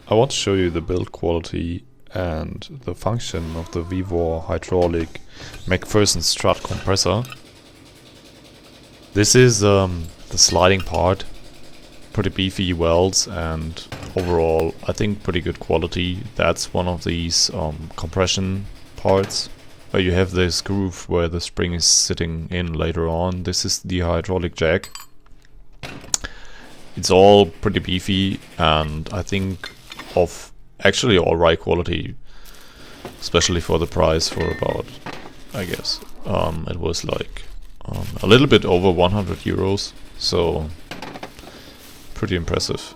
I want to show you the build quality and the function of the VEVOR hydraulic McPherson Strut compressor. This is the sliding part, pretty beefy welds and overall I think pretty good quality. That's one of these compression parts where you have this groove where the spring is sitting in later on. This is the hydraulic jack. It's all pretty beefy and I think of actually alright quality, especially for the price, for about, I guess, it was like a little bit over 100 euros, so pretty impressive.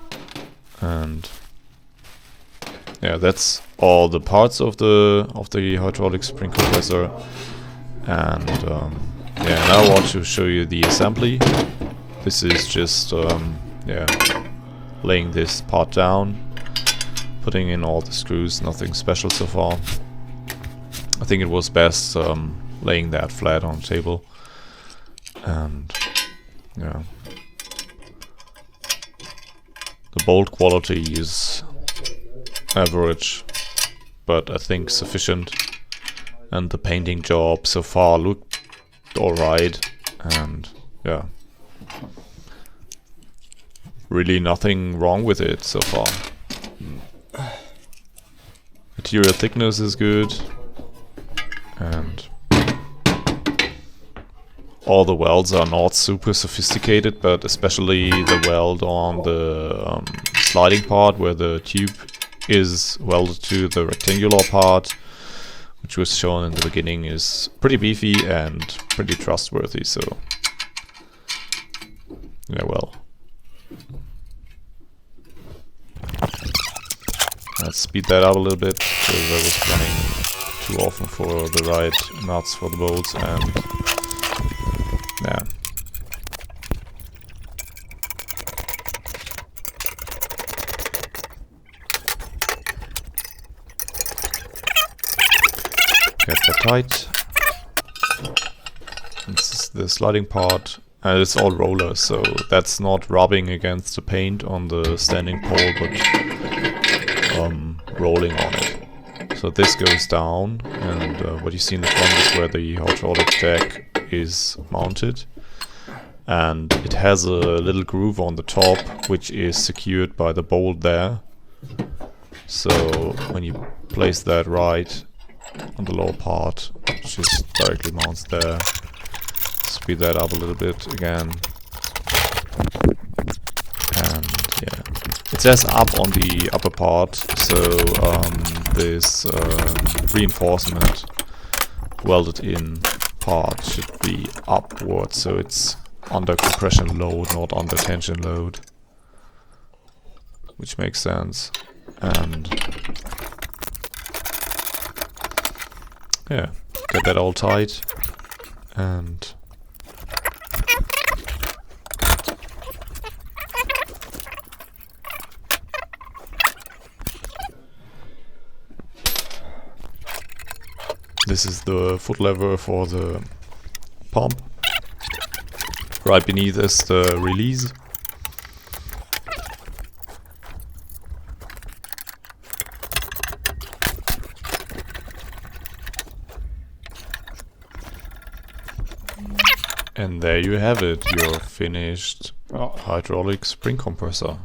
And yeah, that's all the parts of the hydraulic spring compressor. And yeah, now I want to show you the assembly. This is just yeah, laying this part down, putting in all the screws, nothing special so far. I think it was best laying that flat on the table. And yeah, the bolt quality is average, but I think sufficient. And the painting job so far looked alright, and yeah, really nothing wrong with it so far. Material thickness is good, and all the welds are not super sophisticated, but especially the weld on the sliding part where the tube is welded to the rectangular part, which was shown in the beginning, is pretty beefy and pretty trustworthy. So yeah, well, let's speed that up a little bit because I was running too often for the right nuts for the bolts. And yeah, get that tight. This is the sliding part, and it's all roller, so that's not rubbing against the paint on the standing pole, but rolling on it. So this goes down, and what you see in the front is where the hydraulic jack is mounted, and it has a little groove on the top which is secured by the bolt there. So when you place that right on the lower part, it just directly mounts there. Speed that up a little bit again, and yeah, it says up on the upper part, so this reinforcement welded in part should be upward, so it's under compression load, not under tension load, which makes sense. And yeah, get that all tight, and this is the foot lever for the pump. Right beneath is the release. And there you have it, your finished hydraulic spring compressor.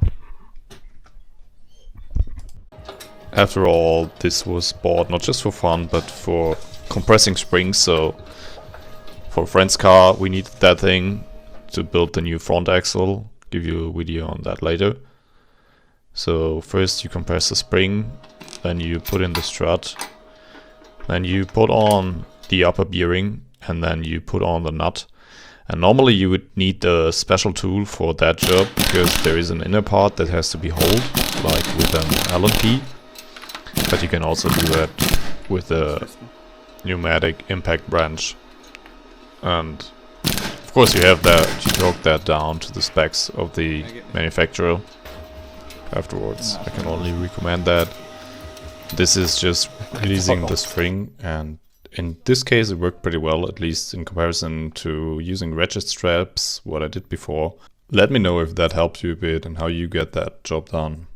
After all, this was bought not just for fun, but for compressing springs. So for a friend's car, we needed that thing to build the new front axle. Give you a video on that later. So first you compress the spring, then you put in the strut, then you put on the upper bearing, and then you put on the nut. And normally you would need a special tool for that job, because there is an inner part that has to be holed, like with an Allen key. But you can also do that with a pneumatic impact wrench. And of course you have that, you broke that down to the specs of the manufacturer afterwards. I can only recommend that. This is just releasing the spring, and in this case it worked pretty well, at least in comparison to using ratchet straps, what I did before. Let me know if that helped you a bit and how you get that job done.